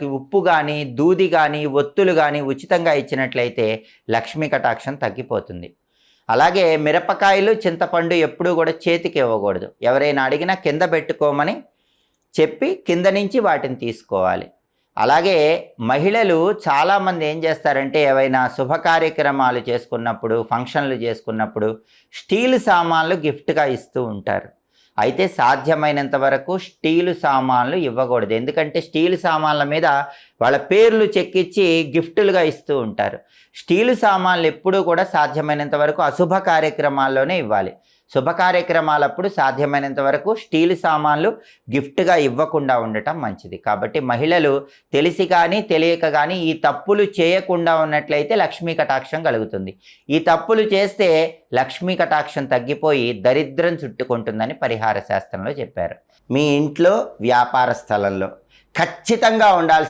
ఉప్పు కానీ, దూది కానీ, ఒత్తులు కానీ ఉచితంగా ఇచ్చినట్లయితే లక్ష్మీ కటాక్షం తగ్గిపోతుంది. అలాగే మిరపకాయలు, చింతపండు ఎప్పుడూ కూడా చేతికి ఇవ్వకూడదు. ఎవరైనా అడిగినా కింద పెట్టుకోమని చెప్పి కింద నుంచి వాటిని తీసుకోవాలి. అలాగే మహిళలు చాలామంది ఏం చేస్తారంటే ఏవైనా శుభ కార్యక్రమాలు చేసుకున్నప్పుడు, ఫంక్షన్లు చేసుకున్నప్పుడు స్టీల్ సామాన్లు గిఫ్ట్గా ఇస్తూ ఉంటారు. అయితే సాధ్యమైనంత వరకు స్టీలు సామాన్లు ఇవ్వకూడదు. ఎందుకంటే స్టీలు సామాన్ల మీద వాళ్ళ పేర్లు చెక్కించి గిఫ్టులుగా ఇస్తూ ఉంటారు. స్టీలు సామాన్లు ఎప్పుడూ కూడా సాధ్యమైనంత వరకు అశుభ కార్యక్రమాల్లోనే ఇవ్వాలి. శుభ కార్యక్రమాలప్పుడు సాధ్యమైనంత వరకు స్టీలు సామాన్లు గిఫ్ట్గా ఇవ్వకుండా ఉండటం మంచిది. కాబట్టి మహిళలు తెలిసి కానీ తెలియక కానీ ఈ తప్పులు చేయకుండా ఉన్నట్లయితే లక్ష్మీ కటాక్షం కలుగుతుంది. ఈ తప్పులు చేస్తే లక్ష్మీ కటాక్షం తగ్గిపోయి దరిద్రం చుట్టుకుంటుందని పరిహార శాస్త్రంలో చెప్పారు. మీ ఇంట్లో, వ్యాపార స్థలంలో ఖచ్చితంగా ఉండాల్సిన